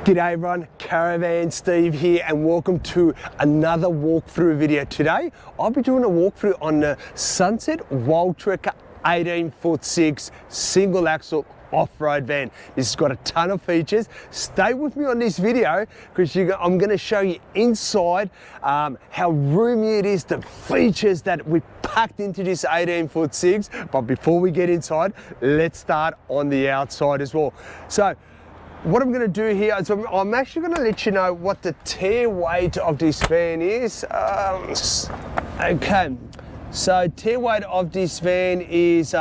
G'day everyone, Caravan Steve here and welcome to another walkthrough video. Today I'll be doing a walkthrough on the Sunset Wildtrekker 18ft6 single axle off-road van. This has got a ton of features. Stay with me on this video because I'm going to show you inside how roomy it is, the features that we packed into this 18ft6. But before we get inside, let's start on the outside as well. So what I'm going to do here is I'm actually going to let you know what the tear weight of this van is. Okay, so tear weight of this van is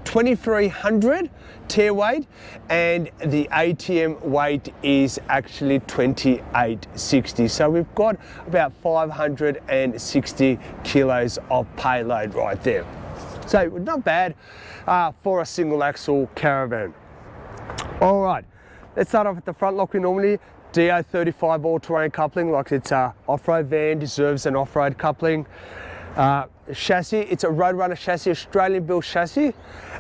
2300 tear weight, and the ATM weight is actually 2860. So we've got about 560 kilos of payload right there. So not bad for a single axle caravan. All right. Let's start off at the front. Like we normally, DO35 all-terrain coupling, like it's a off-road van, deserves an off-road coupling. Chassis, it's a Roadrunner chassis, Australian-built chassis,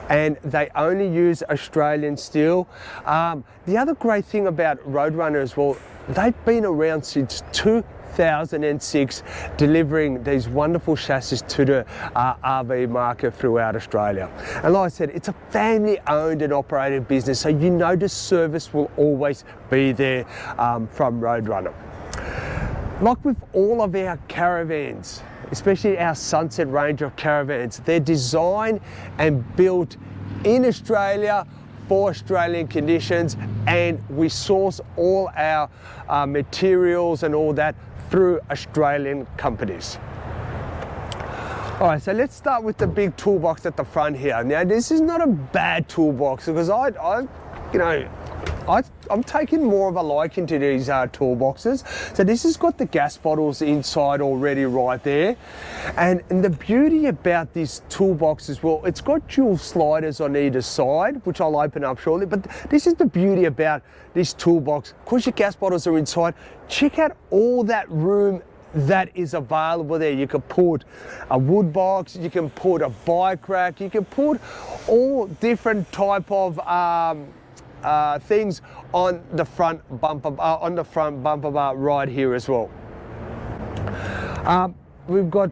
and they only use Australian steel. The other great thing about Roadrunner as well, they've been around since 2006, delivering these wonderful chassis to the RV market throughout Australia. And like I said, it's a family owned and operated business, so you know the service will always be there from Roadrunner. Like with all of our caravans, especially our Sunset range of caravans, they're designed and built in Australia for Australian conditions, and we source all our materials and all that through Australian companies. All right, so let's start with the big toolbox at the front here. Now, this is not a bad toolbox because I'm taking more of a liking to these toolboxes. So this has got the gas bottles inside already right there. And the beauty about this toolbox as well, it's got dual sliders on either side, which I'll open up shortly. But this is the beauty about this toolbox. Of course, your gas bottles are inside. Check out all that room that is available there. You can put a wood box, you can put a bike rack, you can put all different type of things on the front bumper bar right here as well. We've got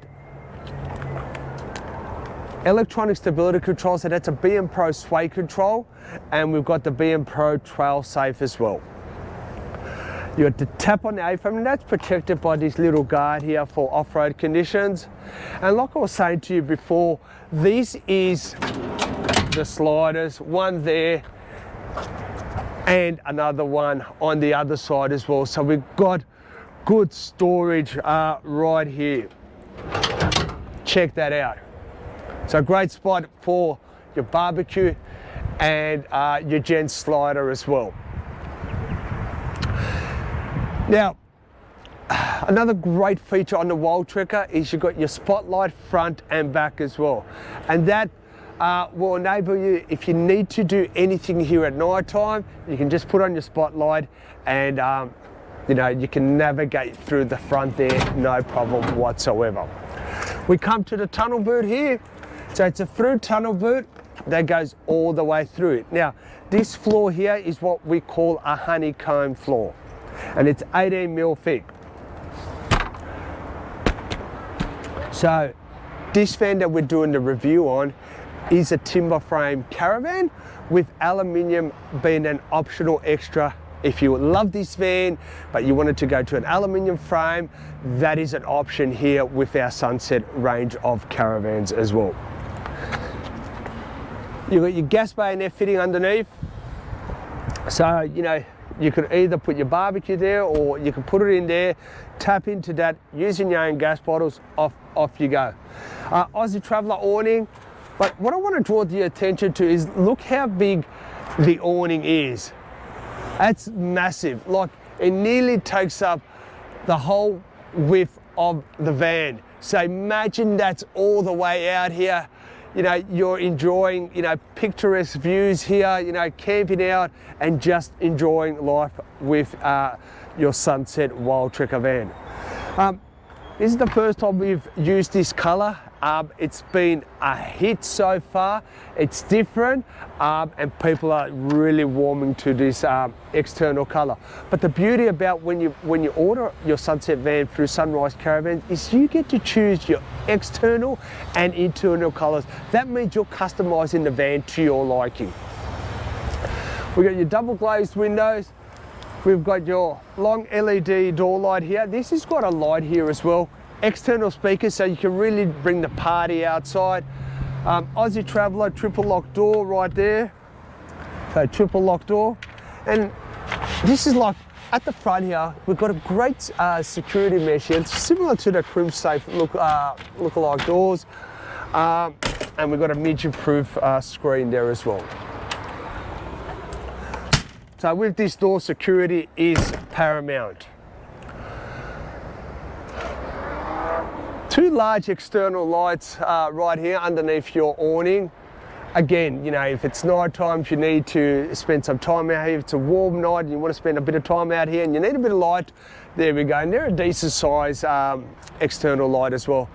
electronic stability control, so that's a BM Pro sway control, and we've got the BM Pro trail safe as well. You got the tap on the A-frame, and that's protected by this little guard here for off-road conditions. And like I was saying to you before, this is the sliders, one there and another one on the other side as well. So we've got good storage right here. Check that out. So great spot for your barbecue and your gents slider as well. Now, another great feature on the Wildtrekker is you've got your spotlight front and back as well. And that will enable you, if you need to do anything here at night time, you can just put on your spotlight and you can navigate through the front there, no problem whatsoever. We come to the tunnel boot here. So it's a through tunnel boot that goes all the way through it. Now, this floor here is what we call a honeycomb floor, and it's 18 mil thick. So this van that we're doing the review on is a timber frame caravan, with aluminium being an optional extra. If you love this van but you wanted to go to an aluminium frame, that is an option here with our Sunset range of caravans as well. You've got your gas bayonet fitting underneath, so you could either put your barbecue there or you can put it in there, tap into that using your own gas bottles, off you go. Aussie Traveller awning, but what I want to draw the attention to is look how big the awning is. That's massive. Like, it nearly takes up the whole width of the van. So imagine that's all the way out here. You're enjoying, picturesque views here, camping out and just enjoying life with your Sunset Wildtrekker van. This is the first time we've used this colour. It's been a hit so far. It's different, and people are really warming to this external colour. But the beauty about when you order your Sunset van through Sunrise Caravans is you get to choose your external and internal colours. That means you're customising the van to your liking. We've got your double glazed windows. We've got your long LED door light here. This has got a light here as well. External speakers, so you can really bring the party outside. Aussie Traveller triple lock door right there. So triple lock door. And this is like, at the front here, we've got a great security mesh here. It's similar to the Crim Safe look-alike doors. And we've got a midget-proof screen there as well. So with this door, security is paramount. Two large external lights right here underneath your awning. Again, you know, if it's night time, you need to spend some time out here. If it's a warm night and you want to spend a bit of time out here and you need a bit of light, there we go. And they're a decent size external light as well.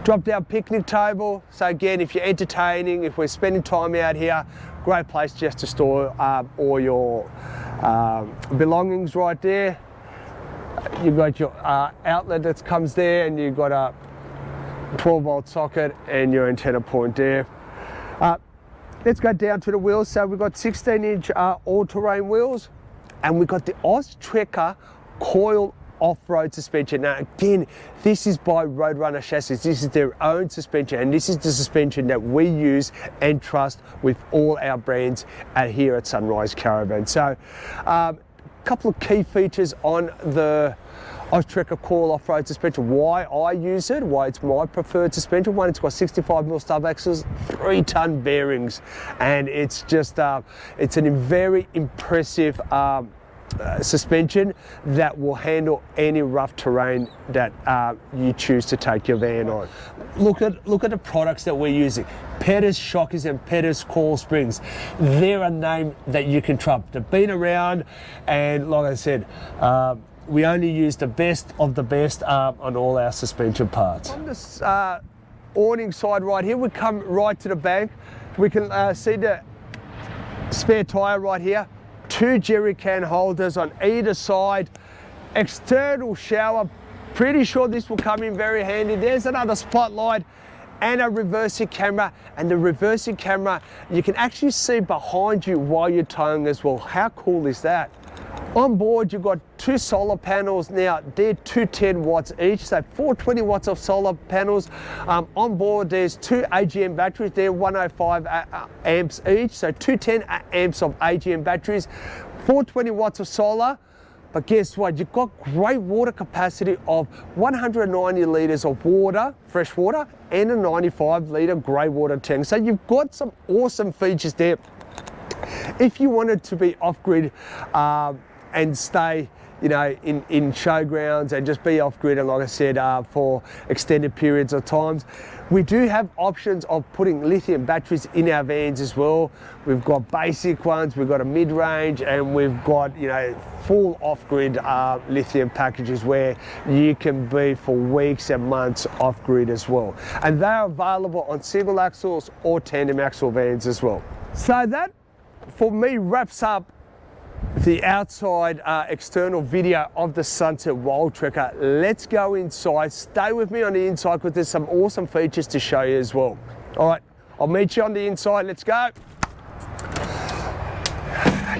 Drop down picnic table. So again, if you're entertaining, if we're spending time out here, great place just to store all your belongings right there. You've got your outlet that comes there, and you've got a 12-volt socket and your antenna point there. Let's go down to the wheels. So we've got 16-inch all-terrain wheels, and we've got the Oz Trekker Coil off-road suspension. Now again, this is by Roadrunner Chassis. This is their own suspension, and this is the suspension that we use and trust with all our brands here at Sunrise Caravan. So a couple of key features on the Oz Trekker Coil off-road suspension. Why I use it, why it's my preferred suspension. One, it's got 65mm stub axles, 3-ton bearings, and it's just it's a very impressive suspension that will handle any rough terrain that you choose to take your van on. Look at the products that we're using. Pettis shockers and Pettis coil springs. They're a name that you can trust. They've been around, and like I said, we only use the best of the best on all our suspension parts. On this awning side right here, we come right to the bank. We can see the spare tyre right here. 2 jerry can holders on either side, external shower. Pretty sure this will come in very handy. There's another spotlight and a reversing camera, and the reversing camera, you can actually see behind you while you're towing as well. How cool is that? On board, you've got 2 solar panels. Now, they're 210 watts each, so 420 watts of solar panels. On board, there's 2 AGM batteries. They're 105 amps each, so 210 amps of AGM batteries, 420 watts of solar. But guess what? You've got great water capacity of 190 litres of water, fresh water, and a 95-litre grey water tank. So you've got some awesome features there. If you wanted to be off-grid and stay, you know, in showgrounds and just be off-grid, and like I said, for extended periods of times, we do have options of putting lithium batteries in our vans as well. We've got basic ones, we've got a mid-range, and we've got, you know, full off-grid lithium packages where you can be for weeks and months off-grid as well. And they're available on single axles or tandem axle vans as well. So that, for me, wraps up the outside external video of the Sunset Wildtrekker. Let's go inside. Stay with me on the inside because there's some awesome features to show you as well. All right, I'll meet you on the inside. Let's go.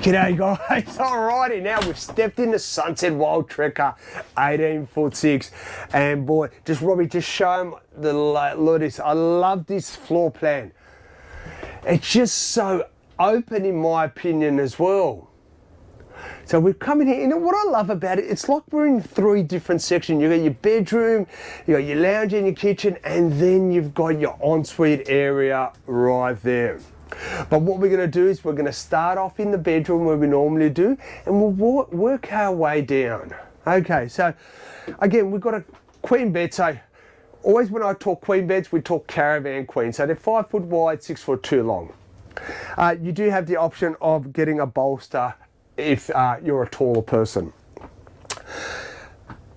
G'day guys. Alrighty, now we've stepped in the Sunset Wildtrekker 18ft6, and boy, Robbie, just show him the look at this. I love this floor plan. It's just so open in my opinion as well. So we've come in here, and what I love about it, it's like we're in 3 different sections. You've got your bedroom, you've got your lounge and your kitchen, and then you've got your ensuite area right there. But what we're going to do is we're going to start off in the bedroom where we normally do, and we'll work our way down. Okay, so again, we've got a queen bed. So always when I talk queen beds, we talk Caravan queen. So they're 5 foot wide, 6'2" long. You do have the option of getting a bolster if you're a taller person.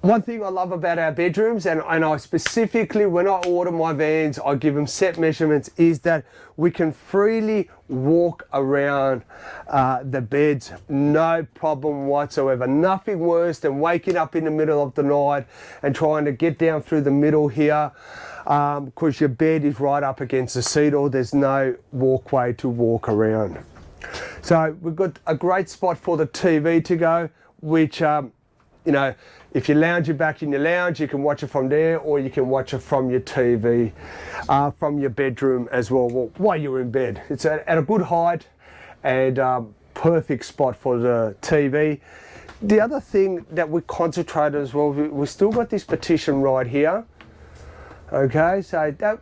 One thing I love about our bedrooms, and I specifically, when I order my vans, I give them set measurements, is that we can freely walk around the beds, no problem whatsoever. Nothing worse than waking up in the middle of the night and trying to get down through the middle here, because your bed is right up against the seat, or there's no walkway to walk around. So we've got a great spot for the TV to go, which you know, if you lounge your back in your lounge, you can watch it from there, or you can watch it from your TV, from your bedroom as well, while you're in bed. It's at a good height and perfect spot for the TV. The other thing that we concentrate as well, we've still got this partition right here. Okay, so that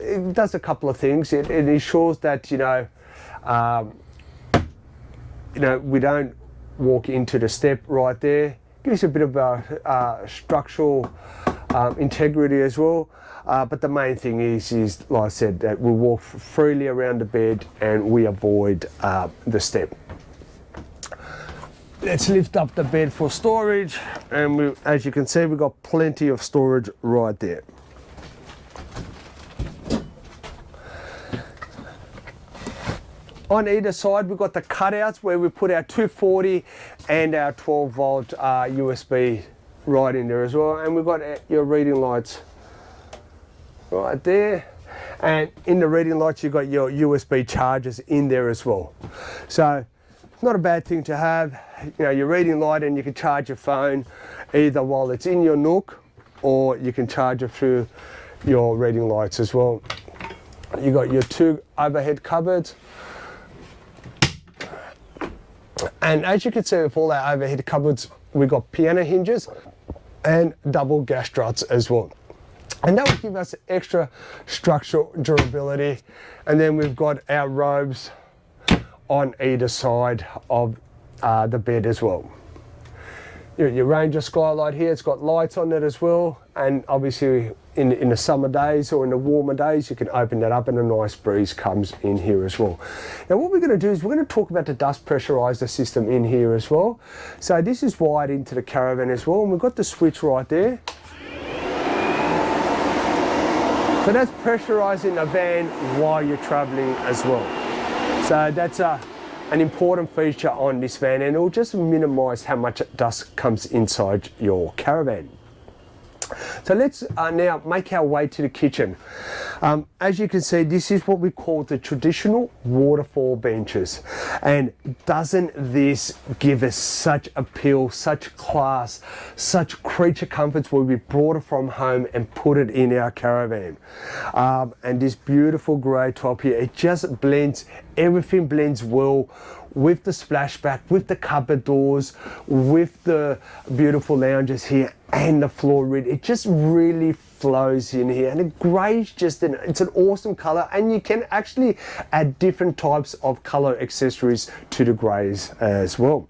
it does a couple of things. It ensures that, you know, we don't walk into the step right there. Gives a bit of structural integrity as well, but the main thing is like I said, that we walk freely around the bed and we avoid the step. Let's lift up the bed for storage, and as you can see, we've got plenty of storage right there. On either side, we've got the cutouts where we put our 240 and our 12 volt USB right in there as well. And we've got your reading lights right there. And in the reading lights, you've got your USB chargers in there as well. So not a bad thing to have, you know, your reading light, and you can charge your phone either while it's in your nook, or you can charge it through your reading lights as well. You've got your 2 overhead cupboards. And as you can see with all our overhead cupboards, we've got piano hinges and double gas struts as well. And that will give us extra structural durability. And then we've got our robes on either side of the bed as well. Your Ranger skylight here, it's got lights on it as well. And obviously in the summer days or in the warmer days, you can open that up and a nice breeze comes in here as well. Now what we're going to do is we're going to talk about the dust pressurizer system in here as well. So this is wired into the Caravan as well, and we've got the switch right there. So that's pressurizing the van while you're traveling as well. So that's an important feature on this van, and it'll just minimize how much dust comes inside your Caravan. So let's now make our way to the kitchen. As you can see, this is what we call the traditional waterfall benches. And doesn't this give us such appeal, such class, such creature comforts, where we brought it from home and put it in our Caravan. And this beautiful grey top here, it just blends, everything blends well with the splashback, with the cupboard doors, with the beautiful lounges here and the floor rid. It just really flows in here, and the grey is just it's an awesome colour, and you can actually add different types of colour accessories to the greys as well.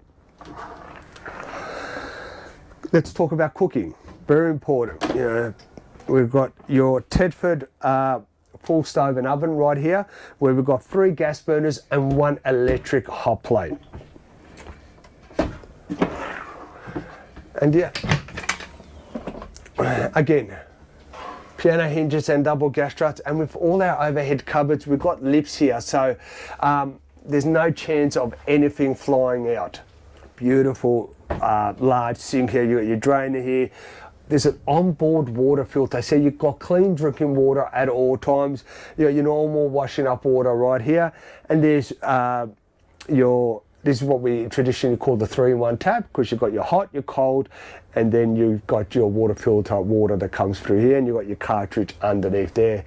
Let's talk about cooking. Very important. You know, we've got your Tedford full stove and oven right here, where we've got 3 gas burners and 1 electric hot plate. And yeah, again, piano hinges and double gas struts, and with all our overhead cupboards, we've got lips here, so there's no chance of anything flying out. Beautiful large sink here. You got your drainer here. There's an onboard water filter, so you've got clean drinking water at all times. You know, your normal washing up water right here, and there's this is what we traditionally call the 3-in-1 tap, because you've got your hot, your cold, and then you've got your water filter water that comes through here, and you've got your cartridge underneath there.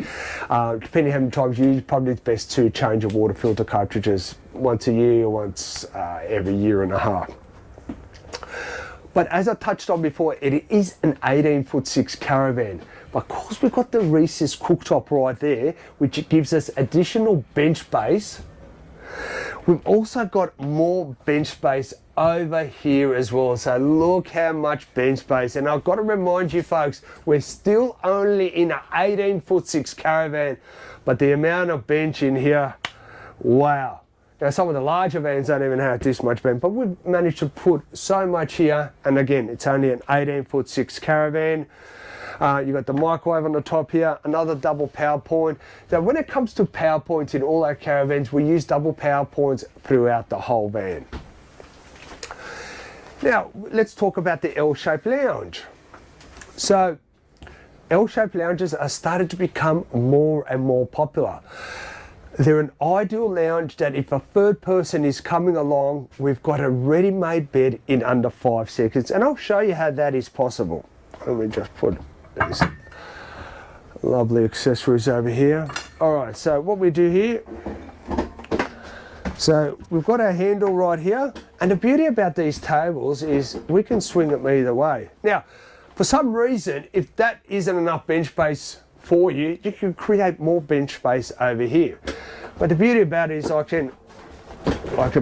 Depending how many times you use, probably it's best to change your water filter cartridges once a year or once every year and a half. But as I touched on before, it is an 18ft6 Caravan. But of course, we've got the recessed cooktop right there, which gives us additional bench space. We've also got more bench space over here as well. So look how much bench space. And I've got to remind you folks, we're still only in an 18ft6 Caravan, but the amount of bench in here, wow. Now some of the larger vans don't even have this much bend, but we've managed to put so much here. And again, it's only an 18'6" Caravan. You've got the microwave on the top here, another double power point. Now when it comes to power points in all our Caravans, we use double power points throughout the whole van. Now let's talk about the L-shaped lounge. So L-shaped lounges are starting to become more and more popular. They're an ideal lounge that if a third person is coming along, we've got a ready-made bed in under 5 seconds. And I'll show you how that is possible. Let me just put these lovely accessories over here. All right, so what we do here, so we've got our handle right here. And the beauty about these tables is we can swing them either way. Now, for some reason, if that isn't enough bench space for you, you can create more bench space over here. But the beauty about it is I can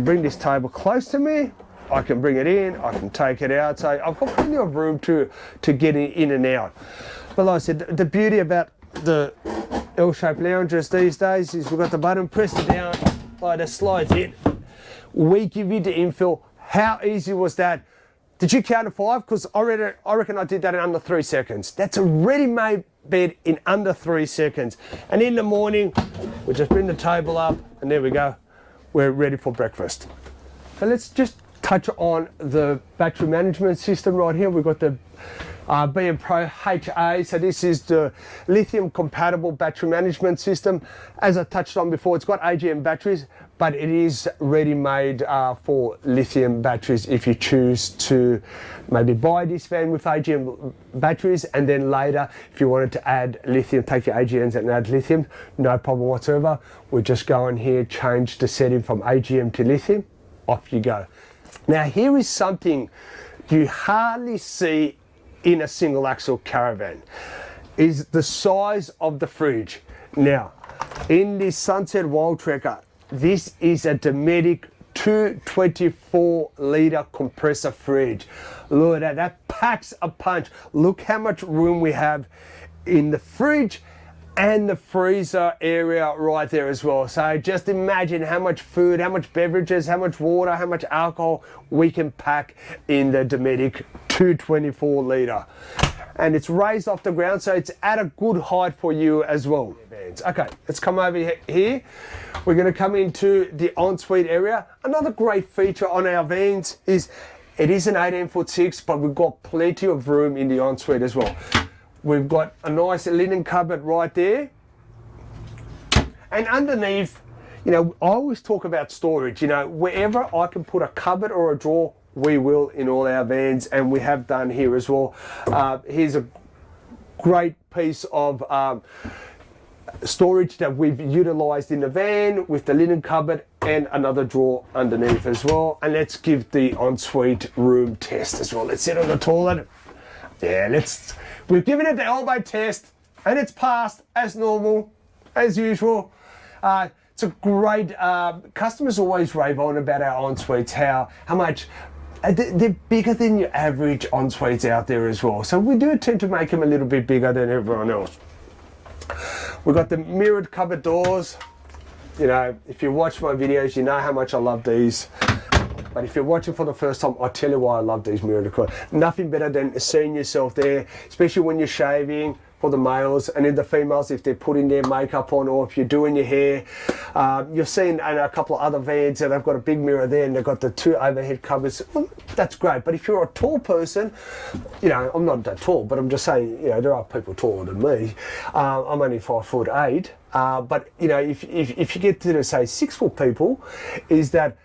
bring this table close to me, I can bring it in, I can take it out. So I've got plenty of room to get in and out. But like I said, the beauty about the L-shaped lounges these days is we've got the button, press it down, like it slides in. We give you the infill. How easy was that? Did you count to 5? Because I reckon I did that in under 3 seconds. That's a ready-made bed in under 3 seconds. And in the morning, we just bring the table up and there we go. We're ready for breakfast. So let's just touch on the battery management system right here. We've got the BM Pro HA. So this is the lithium compatible battery management system. As I touched on before, it's got AGM batteries, but it is ready-made for lithium batteries if you choose to maybe buy this van with AGM batteries, and then later if you wanted to add lithium, take your AGMs and add lithium, no problem whatsoever. We just go in here, change the setting from AGM to lithium, off you go. Now here is something you hardly see in a single axle Caravan, is the size of the fridge. Now in this Sunset Wildtrekker, this is a Dometic 224 litre compressor fridge. Look at that, that packs a punch. Look how much room we have in the fridge and the freezer area right there as well. So just imagine how much food, how much beverages, how much water, how much alcohol we can pack in the Dometic 224 litre. And it's raised off the ground, so it's at a good height for you as well. Okay, let's come over here. We're going to come into the ensuite area. Another great feature on our vans is it is an 18'6", but we've got plenty of room in the ensuite as well. We've got a nice linen cupboard right there. And underneath, you know, I always talk about storage. You know, wherever I can put a cupboard or a drawer, we will in all our vans, and we have done here as well. Here's a great piece of storage that we've utilized in the van with the linen cupboard and another drawer underneath as well. And let's give the ensuite room test as well. Let's sit on the toilet. Yeah, we've given it the elbow test and it's passed as normal, as usual. It's a great, customers always rave on about our ensuites, how much they're bigger than your average ensuites out there as well. So we do tend to make them a little bit bigger than everyone else. We've got the mirrored cupboard doors. You know, if you watch my videos, you know how much I love these. But if you're watching for the first time, I'll tell you why I love these mirrored cupboards. Nothing better than seeing yourself there, especially when you're shaving, for the males, and in the females if they're putting their makeup on, or if you're doing your hair. You've seen in a couple of other vans that they've got a big mirror there and they've got the 2 overhead covers. Well, that's great, but if you're a tall person, you know, I'm not that tall, but I'm just saying, you know, there are people taller than me. I'm only 5'8", but you know, if you get to say 6 foot people, is that,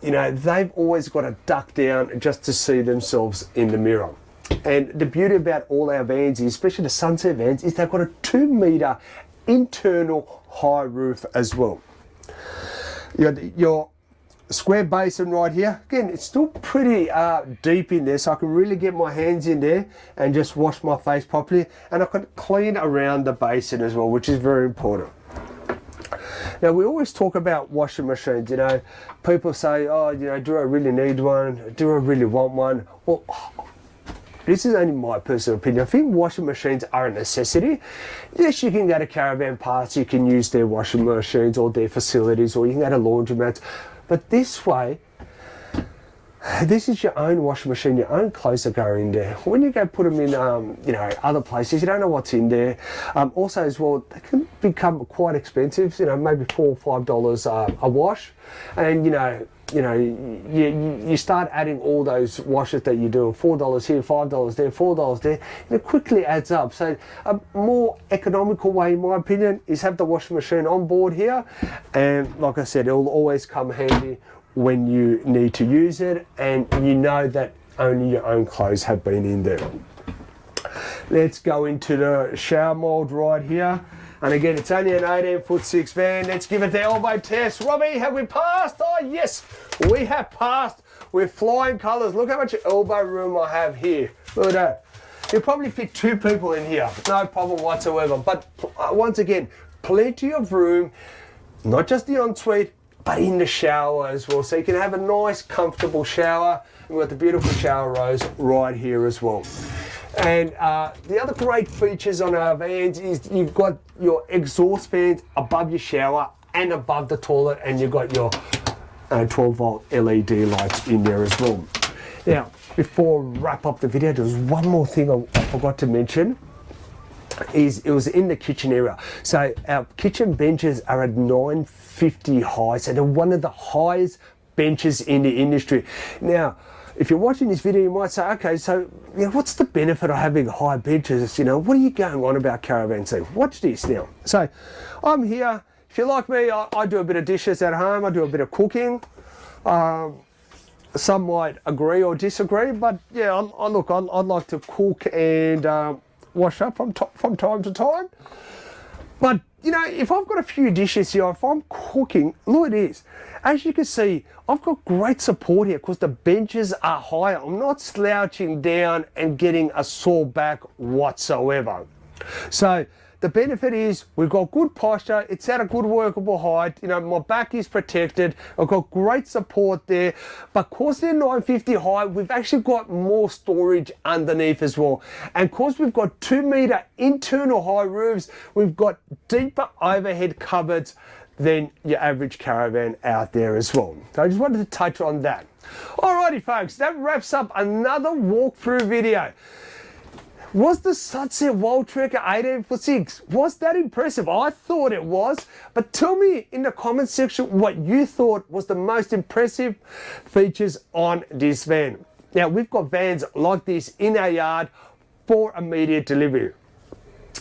you know, they've always got to duck down just to see themselves in the mirror. And the beauty about all our vans, especially the Sunset vans, is they've got a 2 metre internal high roof as well. You got your square basin right here. Again, it's still pretty deep in there, so I can really get my hands in there and just wash my face properly. And I can clean around the basin as well, which is very important. Now, we always talk about washing machines. You know, people say, oh, you know, do I really need one? Do I really want one? Well, this is only my personal opinion, I think washing machines are a necessity. Yes, you can go to Caravan Parts, you can use their washing machines or their facilities, or you can go to laundromats. But this way, this is your own washing machine, your own clothes that go in there. When you go put them in, you know, other places, you don't know what's in there. Also as well, they can become quite expensive, you know, maybe $4 or $5 a wash. And you start adding all those washes that you do, $4 here, $5 there, $4 there, and it quickly adds up. So a more economical way, in my opinion, is have the washing machine on board here. And like I said, it'll always come handy when you need to use it, and you know that only your own clothes have been in there. Let's go into the shower mold right here. And again, it's only an 18ft6 van. Let's give it the elbow test. Robbie, have we passed? Oh yes, we have passed with flying colours. Look how much elbow room I have here. Look at that. You'll probably fit 2 people in here, no problem whatsoever. But once again, plenty of room, not just the ensuite, but in the shower as well. So you can have a nice, comfortable shower. We've got the beautiful shower rose right here as well. And the other great features on our vans is you've got your exhaust fans above your shower and above the toilet, and you've got your 12-volt LED lights in there as well. Now, before I wrap up the video, there's one more thing I forgot to mention. It was in the kitchen area. So our kitchen benches are at 950 high, so they're one of the highest benches in the industry. Now, if you're watching this video, you might say, okay, so what's the benefit of having high benches? You know, what are you going on about Caravan team? Watch this now. So I'm here. If you're like me, I do a bit of dishes at home. I do a bit of cooking. Some might agree or disagree, but yeah, I like to cook and wash up from time to time. But you know, if I've got a few dishes here, if I'm cooking, look at this. As you can see, I've got great support here because the benches are higher. I'm not slouching down and getting a sore back whatsoever. So the benefit is we've got good posture, it's at a good workable height, you know, my back is protected, I've got great support there, but because they're 950 high, we've actually got more storage underneath as well. And because we've got 2-meter internal high roofs, we've got deeper overhead cupboards than your average caravan out there as well. So I just wanted to touch on that. Alrighty folks, that wraps up another walkthrough video. Was the Sunset Wildtrekker 18ft6, was that impressive? I thought it was, but tell me in the comment section what you thought was the most impressive features on this van. Now, we've got vans like this in our yard for immediate delivery.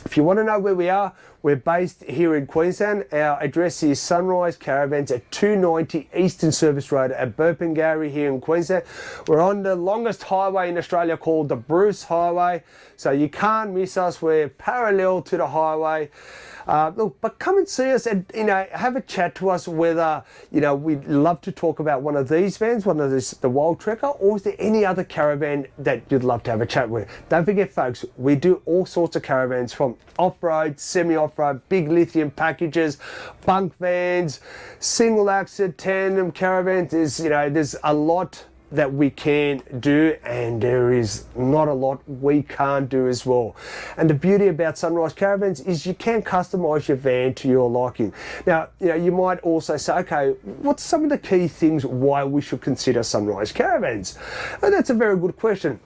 If you want to know where we are, we're based here in Queensland. Our address is Sunrise Caravans at 290 Eastern Service Road at Burpengary here in Queensland. We're on the longest highway in Australia called the Bruce Highway, so you can't miss us. We're parallel to the highway. Look, but come and see us and, you know, have a chat to us whether, you know, we'd love to talk about one of these vans, one of this, the Wildtrekker, or is there any other caravan that you'd love to have a chat with? Don't forget, folks, we do all sorts of caravans from off-road, semi-off-road, big lithium packages, bunk vans, single axle, tandem caravans. There's a lot that we can do, and there is not a lot we can't do as well. And the beauty about Sunrise Caravans is you can customize your van to your liking. Now, you know, you might also say, okay, what's some of the key things why we should consider Sunrise Caravans? And that's a very good question.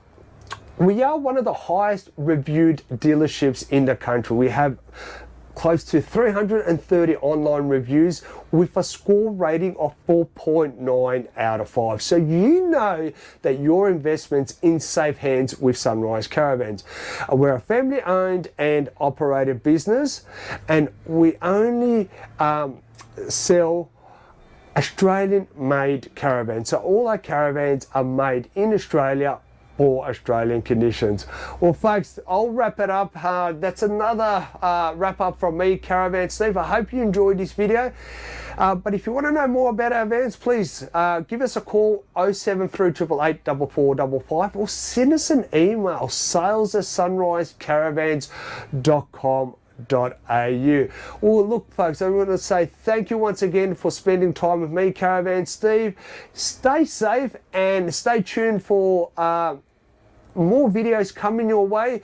We are one of the highest reviewed dealerships in the country. We have close to 330 online reviews with a score rating of 4.9 out of 5. So you know that your investment's in safe hands with Sunrise Caravans. We're a family owned and operated business, and we only sell Australian made caravans. So all our caravans are made in Australia for Australian conditions. Well folks, I'll wrap it up. That's another wrap up from me, Caravan Steve. I hope you enjoyed this video. But if you want to know more about our vans, please give us a call 07388 4455 or send us an email, sales@sunrisecaravans.com.au. Well, look folks, I want to say thank you once again for spending time with me, Caravan Steve. Stay safe and stay tuned for more videos coming your way.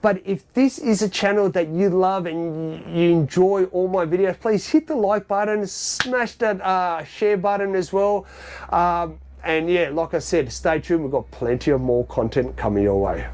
But if this is a channel that you love and you enjoy all my videos, please hit the like button, smash that share button as well. And yeah, like I said, stay tuned. We've got plenty of more content coming your way.